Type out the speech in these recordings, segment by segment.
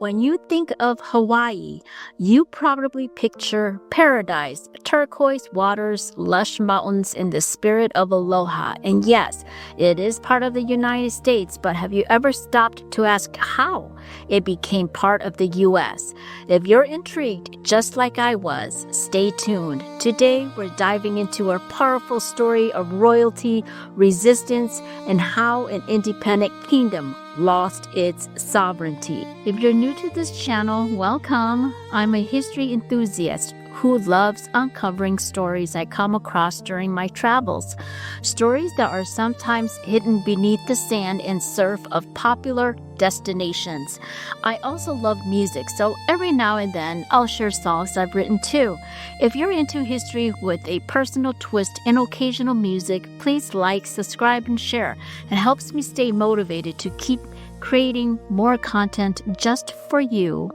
When you think of Hawaii, you probably picture paradise, turquoise waters, lush mountains, and the spirit of aloha. And yes, it is part of the United States, but have you ever stopped to ask how it became part of the U.S.? If you're intrigued, just like I was, stay tuned. Today, we're diving into a powerful story of royalty, resistance, and how an independent kingdom lost its sovereignty. If you're new to this channel, welcome. I'm a history enthusiast who loves uncovering stories I come across during my travels. Stories that are sometimes hidden beneath the sand and surf of popular destinations. I also love music, so every now and then I'll share songs I've written too. If you're into history with a personal twist and occasional music, please like, subscribe, and share. It helps me stay motivated to keep creating more content just for you.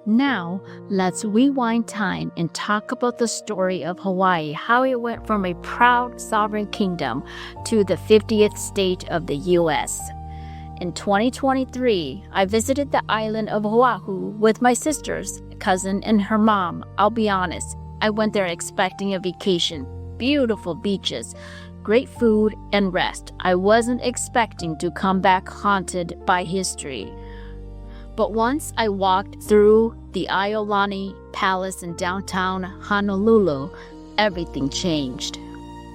Now, let's rewind time and talk about the story of Hawaii, how it went from a proud sovereign kingdom to the 50th state of the U.S. In 2023, I visited the island of Oahu with my sisters, cousin, and her mom. I'll be honest, I went there expecting a vacation, beautiful beaches, great food, and rest. I wasn't expecting to come back haunted by history. But once I walked through the Iolani Palace in downtown Honolulu, everything changed.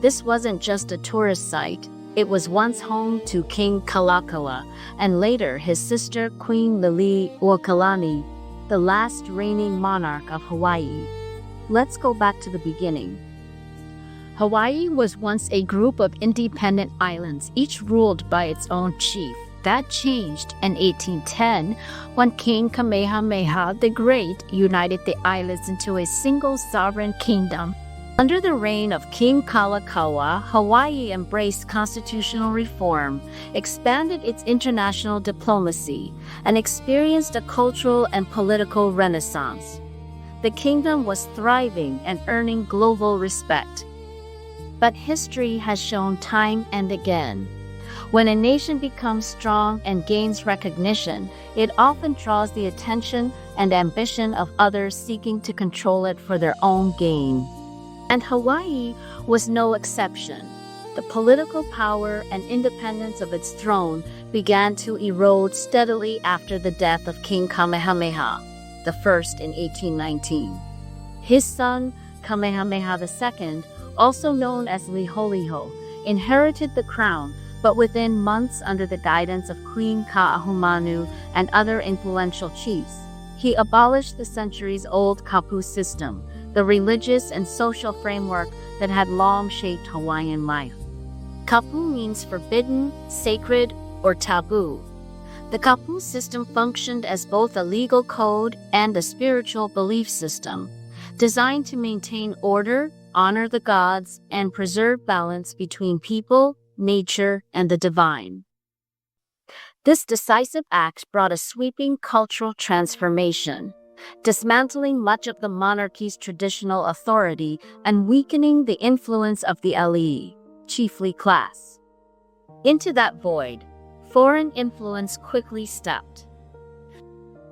This wasn't just a tourist site. It was once home to King Kalakaua and later his sister Queen Liliuokalani, the last reigning monarch of Hawaii. Let's go back to the beginning. Hawaii was once a group of independent islands, each ruled by its own chief. That changed in 1810 when King Kamehameha the Great united the islands into a single sovereign kingdom. Under the reign of King Kalakaua, Hawaii embraced constitutional reform, expanded its international diplomacy, and experienced a cultural and political renaissance. The kingdom was thriving and earning global respect. But history has shown time and again, when a nation becomes strong and gains recognition, it often draws the attention and ambition of others seeking to control it for their own gain. And Hawaii was no exception. The political power and independence of its throne began to erode steadily after the death of King Kamehameha I in 1819. His son, Kamehameha II, also known as Liholiho, inherited the crown, but within months, under the guidance of Queen Ka'ahumanu and other influential chiefs, he abolished the centuries-old kapu system, the religious and social framework that had long shaped Hawaiian life. Kapu means forbidden, sacred, or taboo. The kapu system functioned as both a legal code and a spiritual belief system, designed to maintain order, honor the gods, and preserve balance between people, nature, and the divine. This decisive act brought a sweeping cultural transformation, dismantling much of the monarchy's traditional authority and weakening the influence of the alii, chiefly class. Into that void, foreign influence quickly stepped.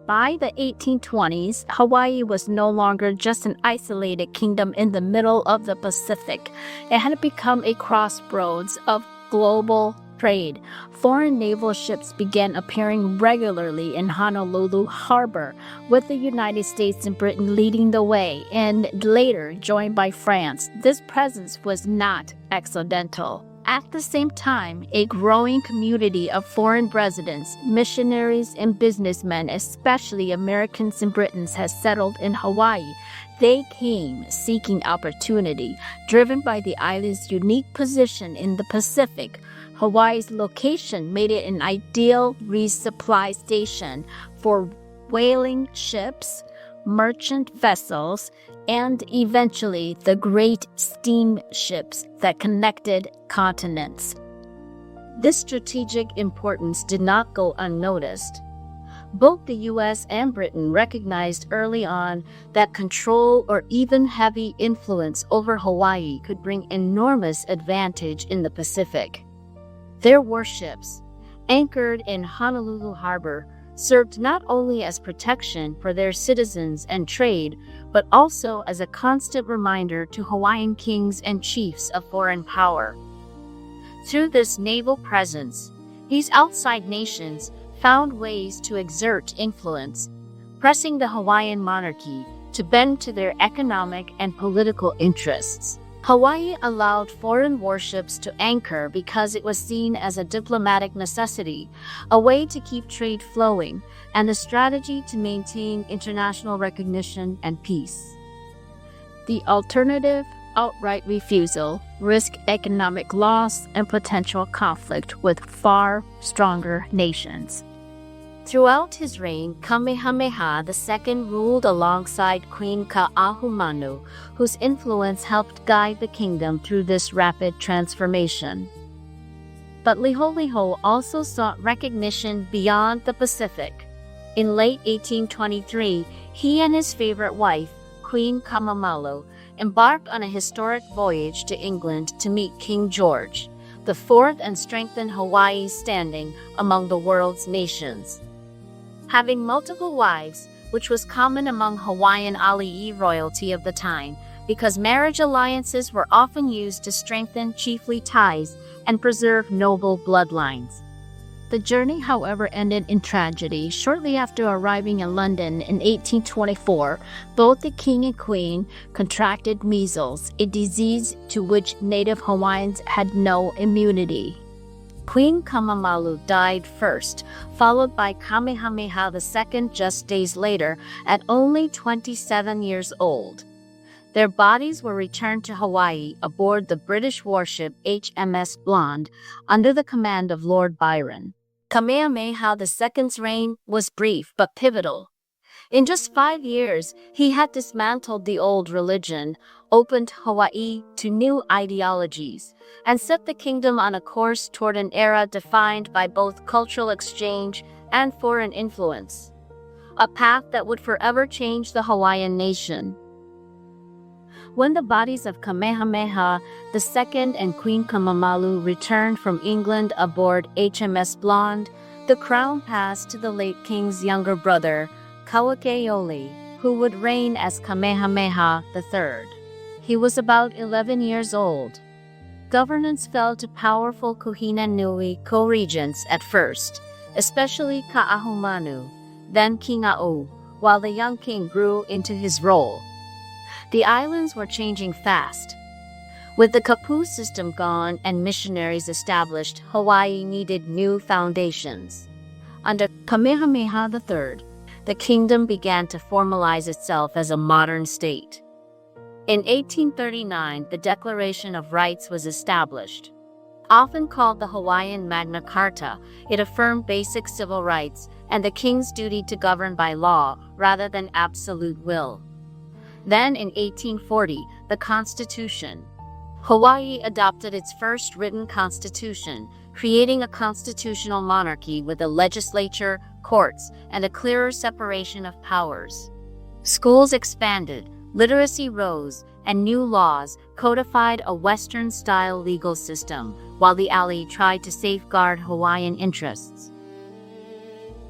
By the 1820s, Hawaii was no longer just an isolated kingdom in the middle of the Pacific. It had become a crossroads of global trade. Foreign naval ships began appearing regularly in Honolulu Harbor, with the United States and Britain leading the way, and later joined by France. This presence was not accidental. At the same time, a growing community of foreign residents, missionaries, and businessmen, especially Americans and Britons, has settled in Hawaii. They came seeking opportunity, driven by the island's unique position in the Pacific. Hawaii's location made it an ideal resupply station for whaling ships, merchant vessels, and eventually the great steamships that connected continents. This strategic importance did not go unnoticed. Both the U.S. and Britain recognized early on that control or even heavy influence over Hawaii could bring enormous advantage in the Pacific. Their warships, anchored in Honolulu Harbor, served not only as protection for their citizens and trade, but also as a constant reminder to Hawaiian kings and chiefs of foreign power. Through this naval presence, these outside nations found ways to exert influence, pressing the Hawaiian monarchy to bend to their economic and political interests. Hawaii allowed foreign warships to anchor because it was seen as a diplomatic necessity, a way to keep trade flowing, and a strategy to maintain international recognition and peace. The alternative, outright refusal, risked economic loss and potential conflict with far stronger nations. Throughout his reign, Kamehameha II ruled alongside Queen Ka'ahumanu, whose influence helped guide the kingdom through this rapid transformation. But Liholiho also sought recognition beyond the Pacific. In late 1823, he and his favorite wife, Queen Kamamalu, embarked on a historic voyage to England to meet King George IV and strengthen Hawaii's standing among the world's nations. Having multiple wives, which was common among Hawaiian ali'i royalty of the time, because marriage alliances were often used to strengthen chiefly ties and preserve noble bloodlines. The journey, however, ended in tragedy. Shortly after arriving in London in 1824, both the king and queen contracted measles, a disease to which native Hawaiians had no immunity. Queen Kamamalu died first, followed by Kamehameha II just days later at only 27 years old. Their bodies were returned to Hawaii aboard the British warship HMS Blonde under the command of Lord Byron. Kamehameha II's reign was brief but pivotal. In just 5 years, he had dismantled the old religion, opened Hawaii to new ideologies, and set the kingdom on a course toward an era defined by both cultural exchange and foreign influence, a path that would forever change the Hawaiian nation. When the bodies of Kamehameha II and Queen Kamamalu returned from England aboard HMS Blonde, the crown passed to the late king's younger brother, Kauakeoli, who would reign as Kamehameha III. He was about 11 years old. Governance fell to powerful Kuhinanui co-regents at first, especially Ka'ahumanu, then Kinga'u, while the young king grew into his role. The islands were changing fast. With the kapu system gone and missionaries established, Hawaii needed new foundations. Under Kamehameha III, the kingdom began to formalize itself as a modern state. In 1839, the Declaration of Rights was established. Often called the Hawaiian Magna Carta, it affirmed basic civil rights and the king's duty to govern by law rather than absolute will. Then in 1840, the Constitution. Hawaii adopted its first written constitution, creating a constitutional monarchy with a legislature, courts, and a clearer separation of powers. Schools expanded, literacy rose, and new laws codified a Western-style legal system, while the ali'i tried to safeguard Hawaiian interests.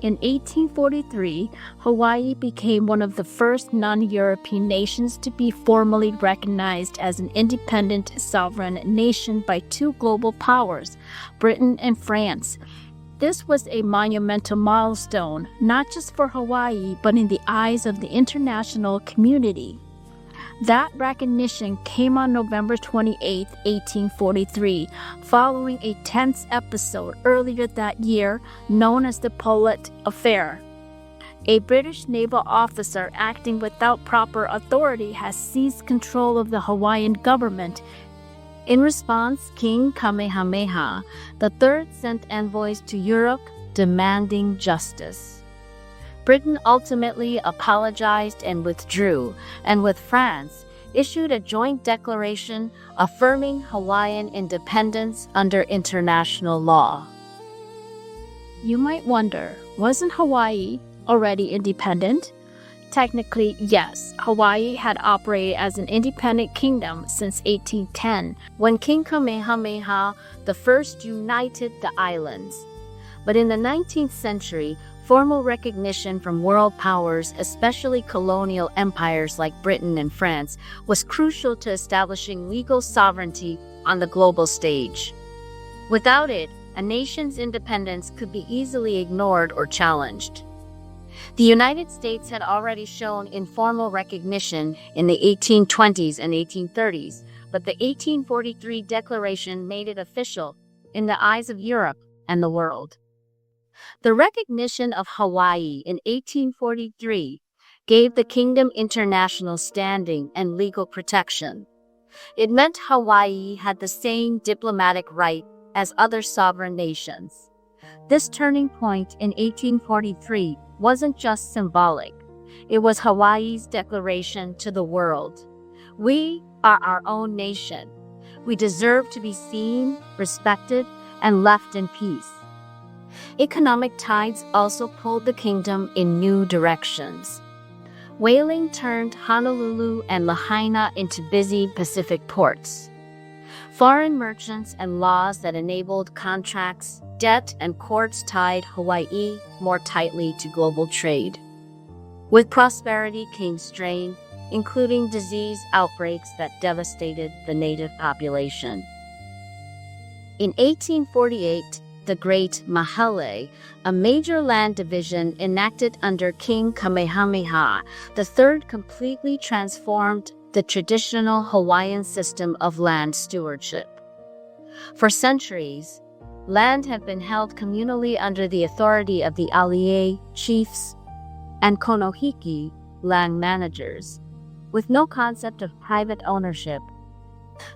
In 1843, Hawaii became one of the first non-European nations to be formally recognized as an independent sovereign nation by two global powers, Britain and France. This was a monumental milestone, not just for Hawaii, but in the eyes of the international community. That recognition came on November 28, 1843, following a tense episode earlier that year known as the Paulet Affair. A British naval officer acting without proper authority has seized control of the Hawaiian government. In response, King Kamehameha III sent envoys to Europe demanding justice. Britain ultimately apologized and withdrew, and with France, issued a joint declaration affirming Hawaiian independence under international law. You might wonder, wasn't Hawaii already independent? Technically, yes. Hawaii had operated as an independent kingdom since 1810, when King Kamehameha I united the islands. But in the 19th century, Formal recognition from world powers, especially colonial empires like Britain and France, was crucial to establishing legal sovereignty on the global stage. Without it, a nation's independence could be easily ignored or challenged. The United States had already shown informal recognition in the 1820s and 1830s, but the 1843 Declaration made it official in the eyes of Europe and the world. The recognition of Hawaii in 1843 gave the kingdom international standing and legal protection. It meant Hawaii had the same diplomatic right as other sovereign nations. This turning point in 1843 wasn't just symbolic. It was Hawaii's declaration to the world. We are our own nation. We deserve to be seen, respected, and left in peace. Economic tides also pulled the kingdom in new directions. Whaling turned Honolulu and Lahaina into busy Pacific ports. Foreign merchants and laws that enabled contracts, debt, and courts tied Hawaii more tightly to global trade. With prosperity came strain, including disease outbreaks that devastated the native population. In 1848, the Great Mahele, a major land division enacted under King Kamehameha III, completely transformed the traditional Hawaiian system of land stewardship. For centuries, land had been held communally under the authority of the alii, chiefs, and konohiki, land managers, with no concept of private ownership.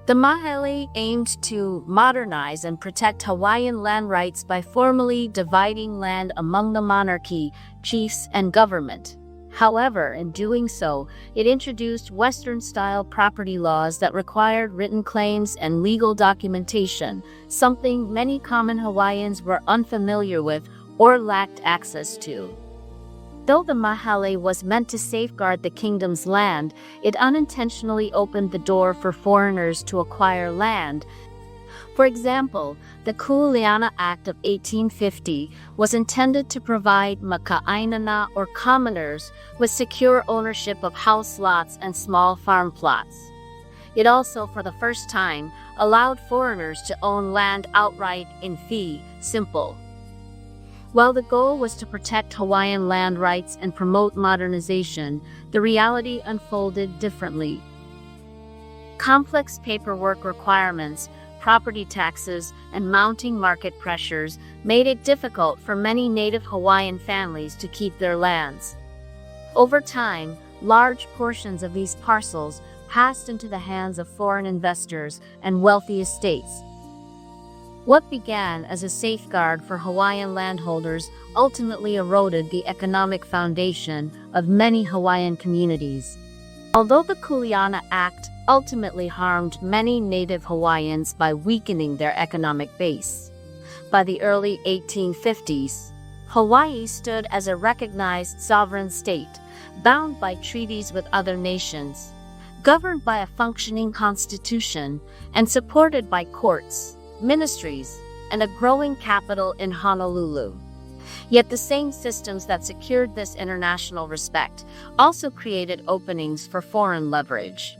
The Mahele aimed to modernize and protect Hawaiian land rights by formally dividing land among the monarchy, chiefs, and government. However, in doing so, it introduced Western-style property laws that required written claims and legal documentation, something many common Hawaiians were unfamiliar with or lacked access to. Though the Mahele was meant to safeguard the kingdom's land, it unintentionally opened the door for foreigners to acquire land. For example, the Kuleana Act of 1850 was intended to provide maka'ainana, or commoners, with secure ownership of house lots and small farm plots. It also, for the first time, allowed foreigners to own land outright in fee simple. While the goal was to protect Hawaiian land rights and promote modernization, the reality unfolded differently. Complex paperwork requirements, property taxes, and mounting market pressures made it difficult for many native Hawaiian families to keep their lands. Over time, large portions of these parcels passed into the hands of foreign investors and wealthy estates. What began as a safeguard for Hawaiian landholders ultimately eroded the economic foundation of many Hawaiian communities. Although the Kuleana Act ultimately harmed many native Hawaiians by weakening their economic base, by the early 1850s, Hawaii stood as a recognized sovereign state, bound by treaties with other nations, governed by a functioning constitution, and supported by courts, ministries, and a growing capital in Honolulu. Yet the same systems that secured this international respect also created openings for foreign leverage.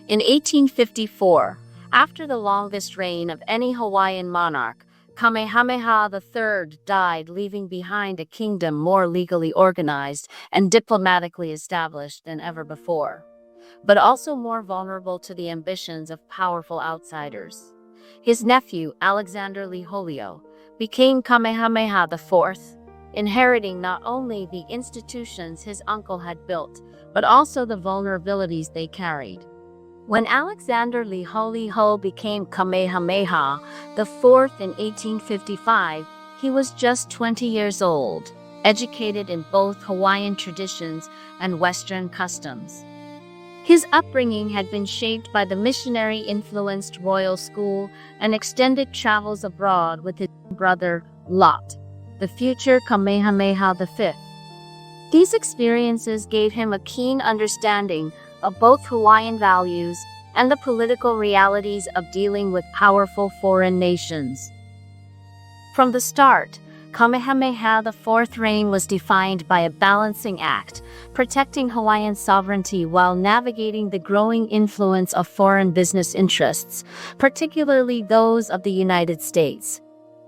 In 1854, after the longest reign of any Hawaiian monarch, Kamehameha III died, leaving behind a kingdom more legally organized and diplomatically established than ever before, but also more vulnerable to the ambitions of powerful outsiders. His nephew, Alexander Liholiho, became Kamehameha IV, inheriting not only the institutions his uncle had built, but also the vulnerabilities they carried. When Alexander Liholiho became Kamehameha IV in 1855, he was just 20 years old, educated in both Hawaiian traditions and Western customs. His upbringing had been shaped by the missionary-influenced royal school and extended travels abroad with his brother, Lot, the future Kamehameha V. These experiences gave him a keen understanding of both Hawaiian values and the political realities of dealing with powerful foreign nations. From the start, Kamehameha IV's reign was defined by a balancing act, protecting Hawaiian sovereignty while navigating the growing influence of foreign business interests, particularly those of the United States.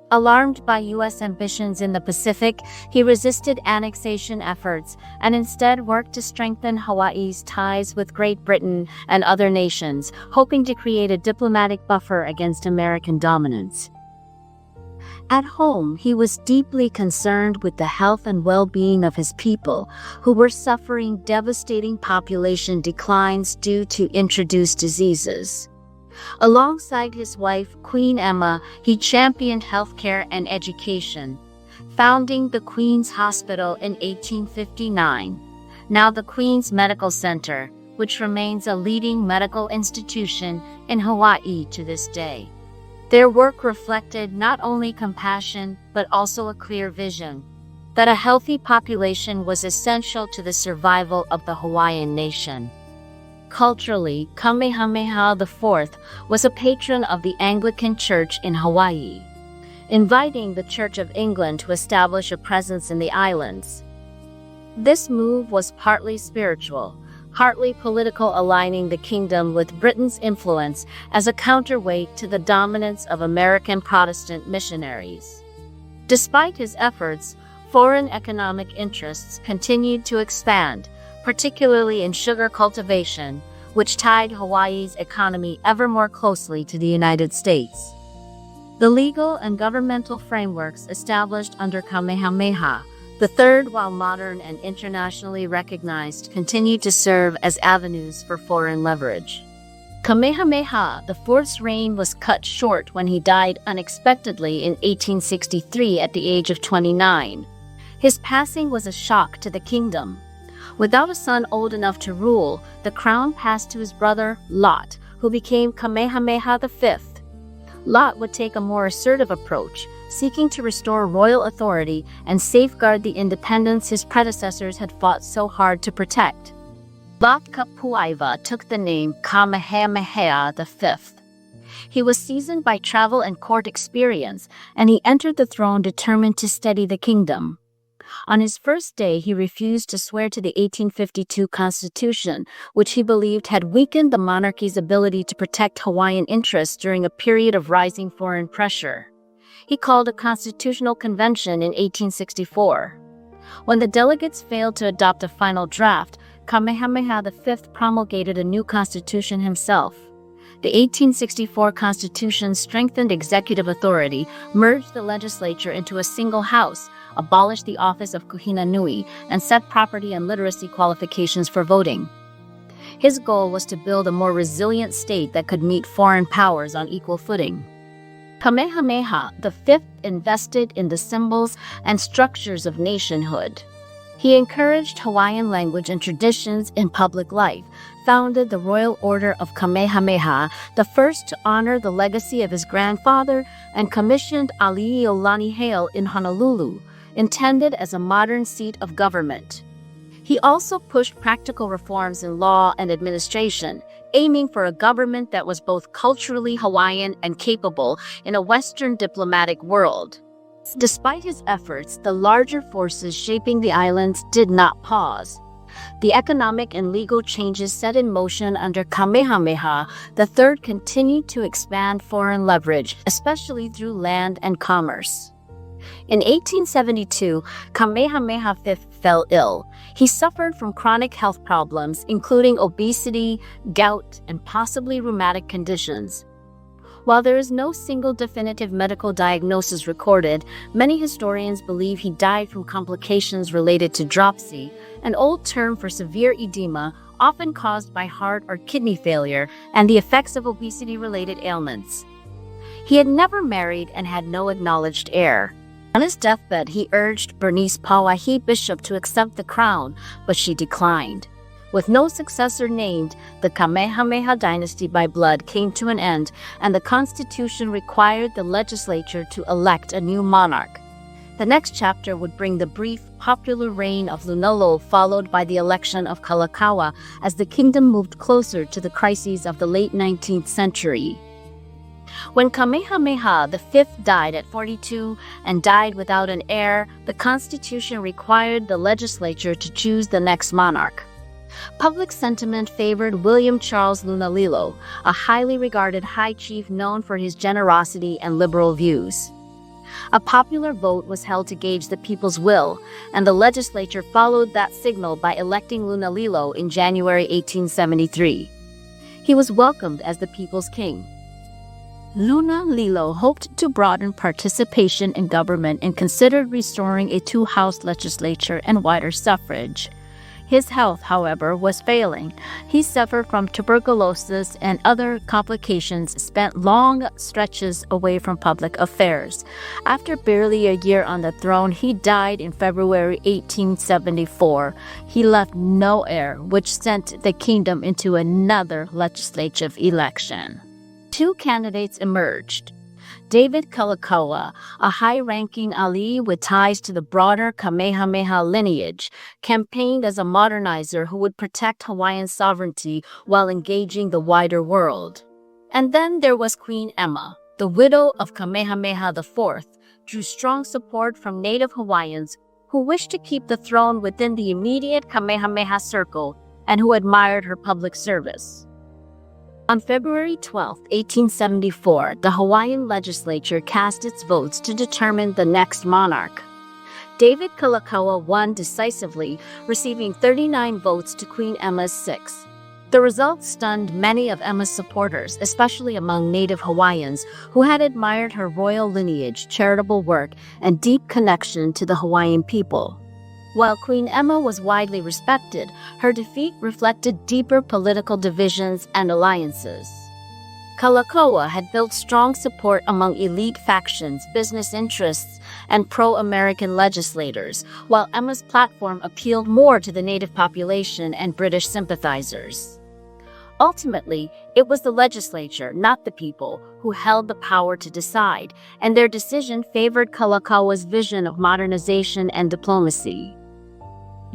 Alarmed by U.S. ambitions in the Pacific, he resisted annexation efforts and instead worked to strengthen Hawaii's ties with Great Britain and other nations, hoping to create a diplomatic buffer against American dominance. At home, he was deeply concerned with the health and well-being of his people, who were suffering devastating population declines due to introduced diseases. Alongside his wife, Queen Emma, he championed healthcare and education, founding the Queen's Hospital in 1859, now the Queen's Medical Center, which remains a leading medical institution in Hawaii to this day. Their work reflected not only compassion, but also a clear vision that a healthy population was essential to the survival of the Hawaiian nation. Culturally, Kamehameha IV was a patron of the Anglican Church in Hawaii, inviting the Church of England to establish a presence in the islands. This move was partly spiritual, partly political, aligning the kingdom with Britain's influence as a counterweight to the dominance of American Protestant missionaries. Despite his efforts, foreign economic interests continued to expand, particularly in sugar cultivation, which tied Hawaii's economy ever more closely to the United States. The legal and governmental frameworks established under Kamehameha III, while modern and internationally recognized, continued to serve as avenues for foreign leverage. Kamehameha IV's reign was cut short when he died unexpectedly in 1863 at the age of 29. His passing was a shock to the kingdom. Without a son old enough to rule, the crown passed to his brother Lot, who became Kamehameha V. Lot would take a more assertive approach, seeking to restore royal authority and safeguard the independence his predecessors had fought so hard to protect. Lot Kapuaiwa took the name Kamehameha V. He was seasoned by travel and court experience, and he entered the throne determined to steady the kingdom. On his first day, he refused to swear to the 1852 Constitution, which he believed had weakened the monarchy's ability to protect Hawaiian interests during a period of rising foreign pressure. He called a constitutional convention in 1864. When the delegates failed to adopt a final draft, Kamehameha V promulgated a new constitution himself. The 1864 Constitution strengthened executive authority, merged the legislature into a single house, abolished the office of Kuhina Nui, and set property and literacy qualifications for voting. His goal was to build a more resilient state that could meet foreign powers on equal footing. Kamehameha V invested in the symbols and structures of nationhood. He encouraged Hawaiian language and traditions in public life, founded the Royal Order of Kamehameha, the first to honor the legacy of his grandfather, and commissioned Ali'iolani Hale in Honolulu, intended as a modern seat of government. He also pushed practical reforms in law and administration, aiming for a government that was both culturally Hawaiian and capable in a Western diplomatic world. Despite his efforts, the larger forces shaping the islands did not pause. The economic and legal changes set in motion under Kamehameha III continued to expand foreign leverage, especially through land and commerce. In 1872, Kamehameha V fell ill. He suffered from chronic health problems, including obesity, gout, and possibly rheumatic conditions. While there is no single definitive medical diagnosis recorded, many historians believe he died from complications related to dropsy, an old term for severe edema often caused by heart or kidney failure and the effects of obesity-related ailments. He had never married and had no acknowledged heir. On his deathbed, he urged Bernice Pauahi Bishop to accept the crown, but she declined. With no successor named, the Kamehameha dynasty by blood came to an end, and the Constitution required the legislature to elect a new monarch. The next chapter would bring the brief, popular reign of Lunolo, followed by the election of Kalakaua, as the kingdom moved closer to the crises of the late 19th century. When Kamehameha V died at 42 and died without an heir, the Constitution required the legislature to choose the next monarch. Public sentiment favored William Charles Lunalilo, a highly regarded high chief known for his generosity and liberal views. A popular vote was held to gauge the people's will, and the legislature followed that signal by electing Lunalilo in January 1873. He was welcomed as the people's king. Lunalilo hoped to broaden participation in government and considered restoring a two-house legislature and wider suffrage. His health, however, was failing. He suffered from tuberculosis and other complications, spent long stretches away from public affairs. After barely a year on the throne, he died in February 1874. He left no heir, which sent the kingdom into another legislative election. Two candidates emerged. David Kalakaua, a high-ranking alii with ties to the broader Kamehameha lineage, campaigned as a modernizer who would protect Hawaiian sovereignty while engaging the wider world. And then there was Queen Emma, the widow of Kamehameha IV, drew strong support from native Hawaiians who wished to keep the throne within the immediate Kamehameha circle and who admired her public service. On February 12, 1874, the Hawaiian legislature cast its votes to determine the next monarch. David Kalakaua won decisively, receiving 39 votes to Queen Emma's 6. The result stunned many of Emma's supporters, especially among native Hawaiians, who had admired her royal lineage, charitable work, and deep connection to the Hawaiian people. While Queen Emma was widely respected, her defeat reflected deeper political divisions and alliances. Kalakaua had built strong support among elite factions, business interests, and pro-American legislators, while Emma's platform appealed more to the native population and British sympathizers. Ultimately, it was the legislature, not the people, who held the power to decide, and their decision favored Kalakaua's vision of modernization and diplomacy.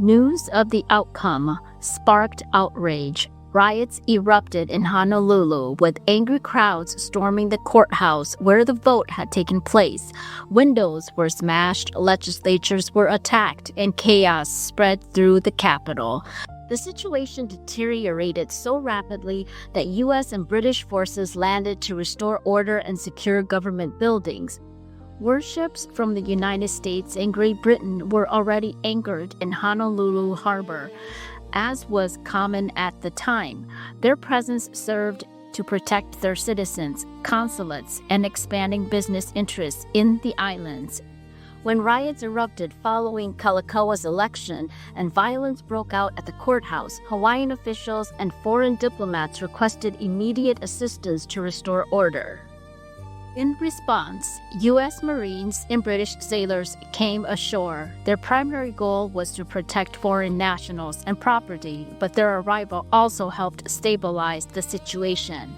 News of the outcome sparked outrage. Riots erupted in Honolulu, with angry crowds storming the courthouse where the vote had taken place. Windows were smashed, legislatures were attacked, and chaos spread through the capital. The situation deteriorated so rapidly that U.S. and British forces landed to restore order and secure government buildings. Warships from the United States and Great Britain were already anchored in Honolulu Harbor, as was common at the time. Their presence served to protect their citizens, consulates, and expanding business interests in the islands. When riots erupted following Kalakaua's election and violence broke out at the courthouse, Hawaiian officials and foreign diplomats requested immediate assistance to restore order. In response, U.S. Marines and British sailors came ashore. Their primary goal was to protect foreign nationals and property, but their arrival also helped stabilize the situation.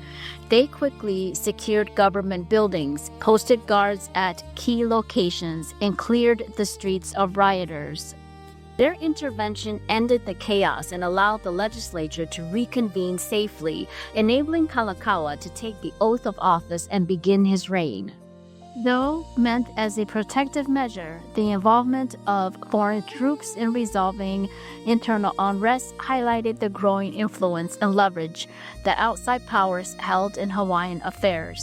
They quickly secured government buildings, posted guards at key locations, and cleared the streets of rioters. Their intervention ended the chaos and allowed the legislature to reconvene safely, enabling Kalakaua to take the oath of office and begin his reign. Though meant as a protective measure, the involvement of foreign troops in resolving internal unrest highlighted the growing influence and leverage that outside powers held in Hawaiian affairs.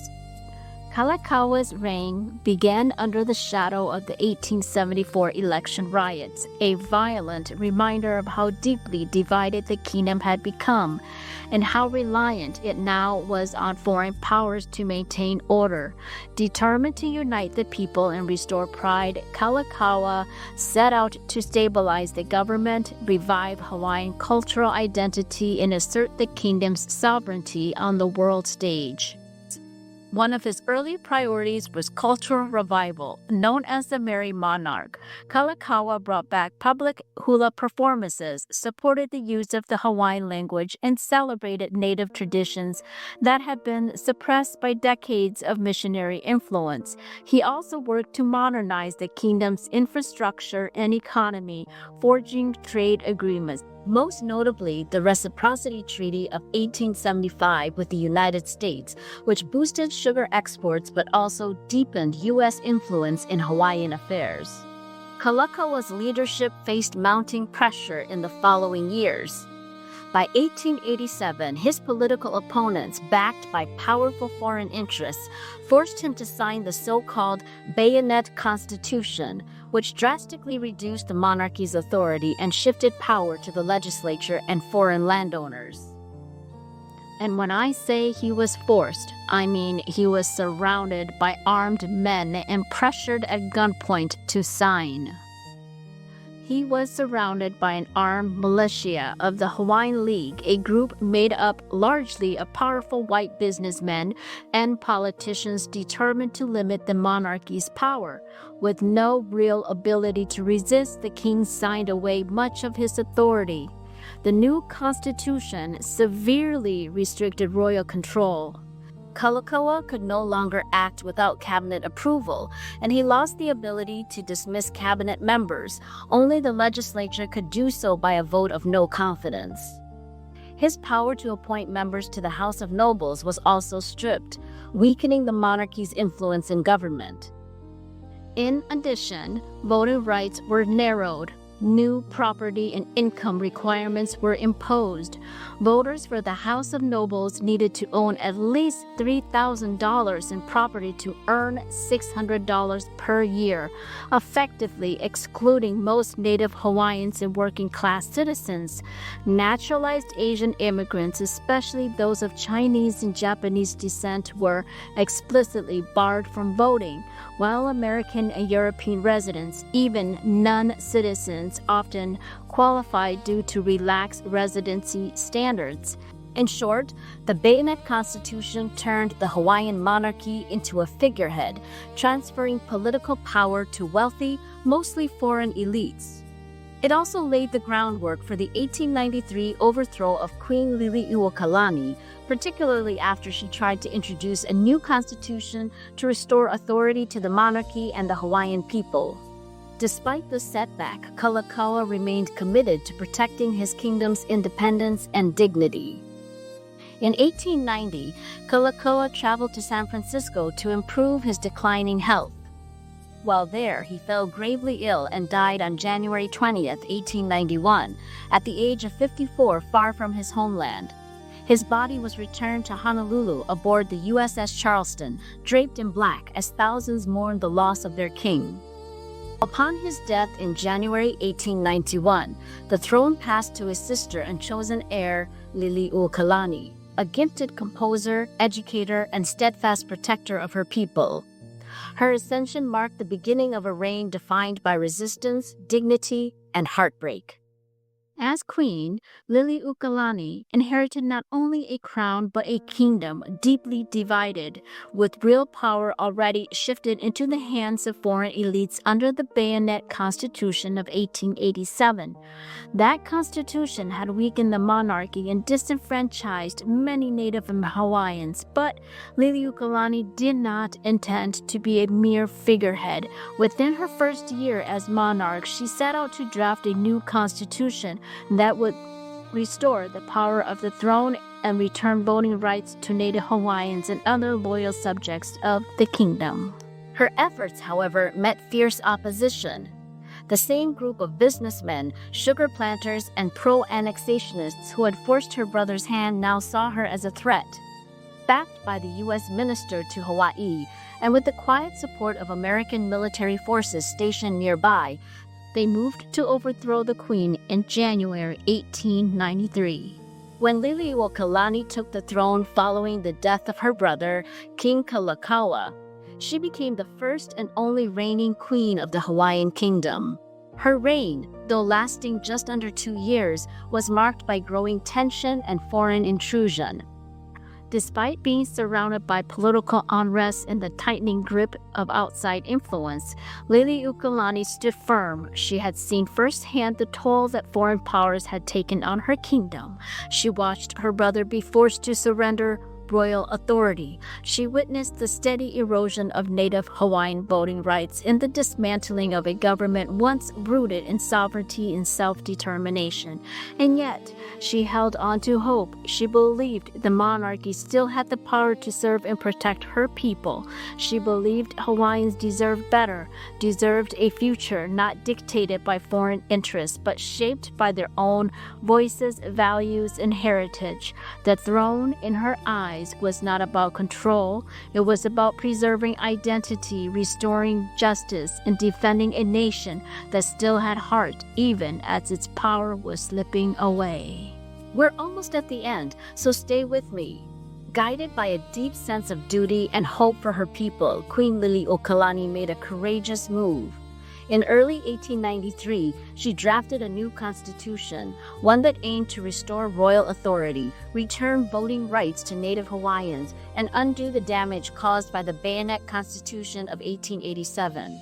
Kalakaua's reign began under the shadow of the 1874 election riots, a violent reminder of how deeply divided the kingdom had become and how reliant it now was on foreign powers to maintain order. Determined to unite the people and restore pride, Kalakaua set out to stabilize the government, revive Hawaiian cultural identity, and assert the kingdom's sovereignty on the world stage. One of his early priorities was cultural revival. Known as the Merry Monarch, Kalakaua brought back public hula performances, supported the use of the Hawaiian language, and celebrated native traditions that had been suppressed by decades of missionary influence. He also worked to modernize the kingdom's infrastructure and economy, forging trade agreements, most notably the Reciprocity Treaty of 1875 with the United States, which boosted sugar exports but also deepened U.S. influence in Hawaiian affairs. Kalakaua's leadership faced mounting pressure in the following years. By 1887, his political opponents, backed by powerful foreign interests, forced him to sign the so-called Bayonet Constitution, which drastically reduced the monarchy's authority and shifted power to the legislature and foreign landowners. And when I say he was forced, I mean he was surrounded by armed men and pressured at gunpoint to sign. He was surrounded by an armed militia of the Hawaiian League, a group made up largely of powerful white businessmen and politicians determined to limit the monarchy's power. With no real ability to resist, the king signed away much of his authority. The new constitution severely restricted royal control. Kalakaua could no longer act without cabinet approval, and he lost the ability to dismiss cabinet members. Only the legislature could do so by a vote of no confidence. His power to appoint members to the House of Nobles was also stripped, weakening the monarchy's influence in government. In addition, voting rights were narrowed. New property and income requirements were imposed. Voters for the House of Nobles needed to own at least $3,000 in property to earn $600 per year, effectively excluding most native Hawaiians and working-class citizens. Naturalized Asian immigrants, especially those of Chinese and Japanese descent, were explicitly barred from voting, while American and European residents, even non-citizens, often qualified due to relaxed residency standards. In short, the Bayonet Constitution turned the Hawaiian monarchy into a figurehead, transferring political power to wealthy, mostly foreign elites. It also laid the groundwork for the 1893 overthrow of Queen Liliuokalani, particularly after she tried to introduce a new constitution to restore authority to the monarchy and the Hawaiian people. Despite the setback, Kalakaua remained committed to protecting his kingdom's independence and dignity. In 1890, Kalakaua traveled to San Francisco to improve his declining health. While there, he fell gravely ill and died on January 20, 1891, at the age of 54, far from his homeland. His body was returned to Honolulu aboard the USS Charleston, draped in black, as thousands mourned the loss of their king. Upon his death in January 1891, the throne passed to his sister and chosen heir, Liliuokalani, a gifted composer, educator, and steadfast protector of her people. Her ascension marked the beginning of a reign defined by resistance, dignity, and heartbreak. As queen, Liliuokalani inherited not only a crown but a kingdom deeply divided, with real power already shifted into the hands of foreign elites under the Bayonet Constitution of 1887. That constitution had weakened the monarchy and disenfranchised many Native Hawaiians, but Liliuokalani did not intend to be a mere figurehead. Within her first year as monarch, she set out to draft a new constitution that would restore the power of the throne and return voting rights to Native Hawaiians and other loyal subjects of the kingdom. Her efforts, however, met fierce opposition. The same group of businessmen, sugar planters, and pro-annexationists who had forced her brother's hand now saw her as a threat. Backed by the U.S. minister to Hawaiʻi, and with the quiet support of American military forces stationed nearby, they moved to overthrow the queen in January 1893. When Liliuokalani took the throne following the death of her brother, King Kalakaua, she became the first and only reigning queen of the Hawaiian kingdom. Her reign, though lasting just under 2 years, was marked by growing tension and foreign intrusion. Despite being surrounded by political unrest and the tightening grip of outside influence, Liliuokalani stood firm. She had seen firsthand the toll that foreign powers had taken on her kingdom. She watched her brother be forced to surrender, royal authority. She witnessed the steady erosion of Native Hawaiian voting rights and the dismantling of a government once rooted in sovereignty and self-determination. And yet, she held on to hope. She believed the monarchy still had the power to serve and protect her people. She believed Hawaiians deserved better, deserved a future not dictated by foreign interests, but shaped by their own voices, values, and heritage. The throne, in her eyes, was not about control. It was about preserving identity, restoring justice, and defending a nation that still had heart, even as its power was slipping away. We're almost at the end, so stay with me. Guided by a deep sense of duty and hope for her people, Queen Liliuokalani made a courageous move. In early 1893, she drafted a new constitution, one that aimed to restore royal authority, return voting rights to Native Hawaiians, and undo the damage caused by the Bayonet Constitution of 1887.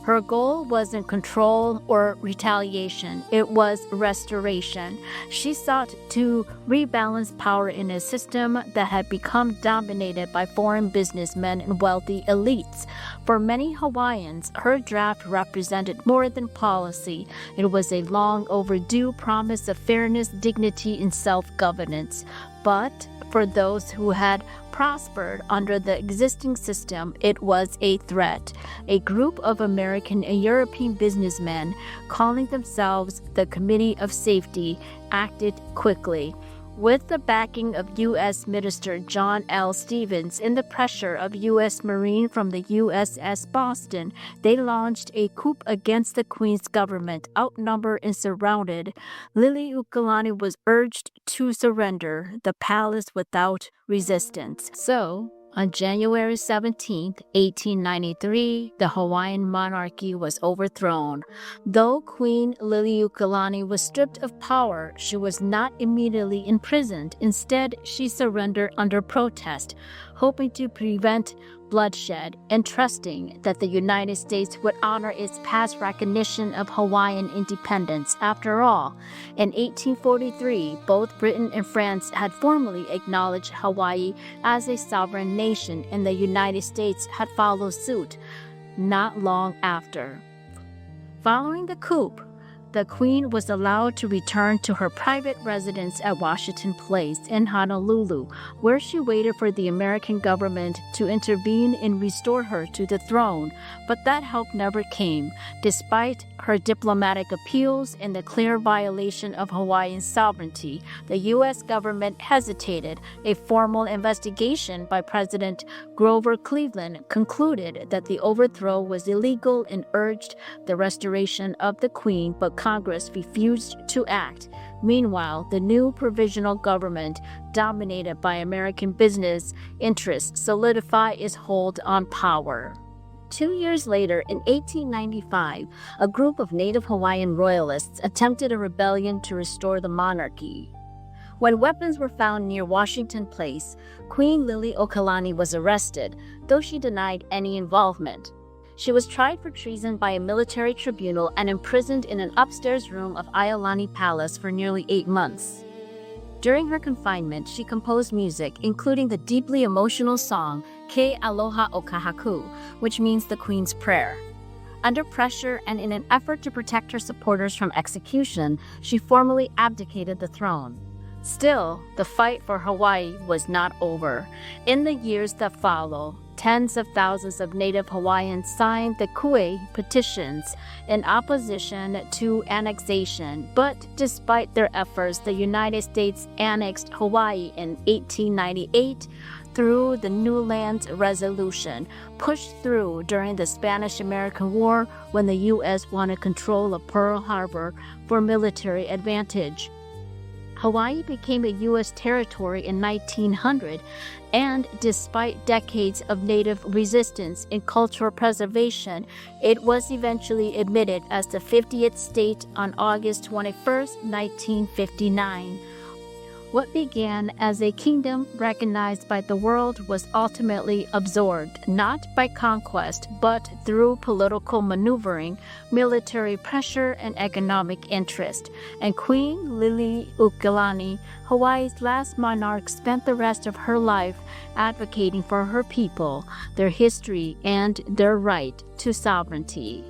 Her goal wasn't control or retaliation, it was restoration. She sought to rebalance power in a system that had become dominated by foreign businessmen and wealthy elites. For many Hawaiians, her draft represented more than policy. It was a long overdue promise of fairness, dignity, and self-governance. But for those who had prospered under the existing system, it was a threat. A group of American and European businessmen, calling themselves the Committee of Safety, acted quickly. With the backing of U.S. Minister John L. Stevens and the pressure of U.S. Marine from the USS Boston, they launched a coup against the Queen's government. Outnumbered and surrounded, Liliuokalani was urged to surrender the palace without resistance. So, on January 17, 1893, the Hawaiian monarchy was overthrown. Though Queen Liliuokalani was stripped of power, she was not immediately imprisoned. Instead, she surrendered under protest, hoping to prevent bloodshed and trusting that the United States would honor its past recognition of Hawaiian independence. After all, in 1843, both Britain and France had formally acknowledged Hawaii as a sovereign nation, and the United States had followed suit not long after. Following the coup, the Queen was allowed to return to her private residence at Washington Place in Honolulu, where she waited for the American government to intervene and restore her to the throne. But that help never came. Despite her diplomatic appeals and the clear violation of Hawaiian sovereignty, the U.S. government hesitated. A formal investigation by President Grover Cleveland concluded that the overthrow was illegal and urged the restoration of the Queen, but Congress refused to act. Meanwhile, the new provisional government, dominated by American business interests, solidified its hold on power. 2 years later, in 1895, a group of Native Hawaiian royalists attempted a rebellion to restore the monarchy. When weapons were found near Washington Place, Queen Liliuokalani was arrested, though she denied any involvement. She was tried for treason by a military tribunal and imprisoned in an upstairs room of Iolani Palace for nearly 8 months. During her confinement, she composed music, including the deeply emotional song Ke Aloha o Kahaku, which means the Queen's Prayer. Under pressure and in an effort to protect her supporters from execution, she formally abdicated the throne. Still, the fight for Hawaii was not over. In the years that followed, tens of thousands of Native Hawaiians signed the Kue petitions in opposition to annexation. But despite their efforts, the United States annexed Hawaii in 1898 through the New Lands Resolution, pushed through during the Spanish-American War when the U.S. wanted control of Pearl Harbor for military advantage. Hawaii became a U.S. territory in 1900, and despite decades of Native resistance and cultural preservation, it was eventually admitted as the 50th state on August 21, 1959. What began as a kingdom recognized by the world was ultimately absorbed, not by conquest, but through political maneuvering, military pressure, and economic interest. And Queen Liliuokalani, Hawaii's last monarch, spent the rest of her life advocating for her people, their history, and their right to sovereignty.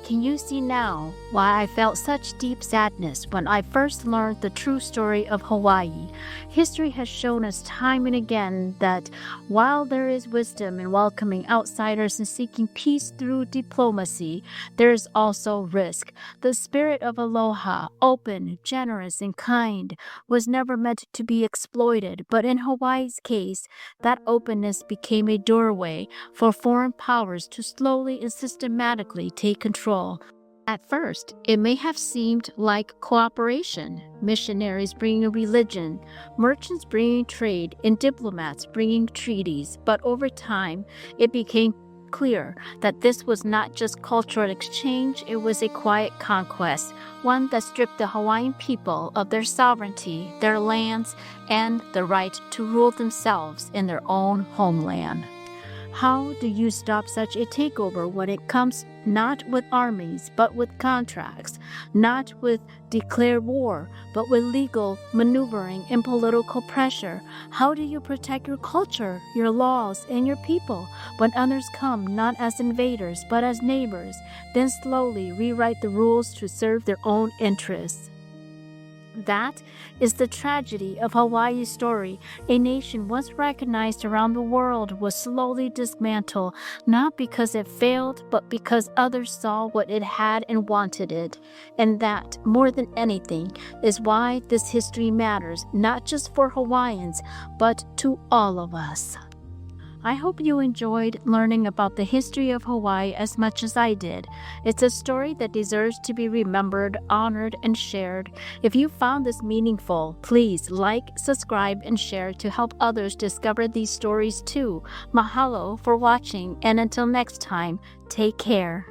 Can you see now why I felt such deep sadness when I first learned the true story of Hawaii? History has shown us time and again that while there is wisdom in welcoming outsiders and seeking peace through diplomacy, there is also risk. The spirit of aloha, open, generous, and kind, was never meant to be exploited, but in Hawaii's case, that openness became a doorway for foreign powers to slowly and systematically take control. At first, it may have seemed like cooperation, missionaries bringing religion, merchants bringing trade, and diplomats bringing treaties, but over time, it became clear that this was not just cultural exchange, it was a quiet conquest, one that stripped the Hawaiian people of their sovereignty, their lands, and the right to rule themselves in their own homeland. How do you stop such a takeover when it comes not with armies, but with contracts, not with declared war, but with legal maneuvering and political pressure? How do you protect your culture, your laws, and your people when others come not as invaders, but as neighbors, then slowly rewrite the rules to serve their own interests? That is the tragedy of Hawaii's story. A nation once recognized around the world was slowly dismantled, not because it failed, but because others saw what it had and wanted it. And that, more than anything, is why this history matters, not just for Hawaiians, but to all of us. I hope you enjoyed learning about the history of Hawaii as much as I did. It's a story that deserves to be remembered, honored, and shared. If you found this meaningful, please like, subscribe, and share to help others discover these stories too. Mahalo for watching, and until next time, take care.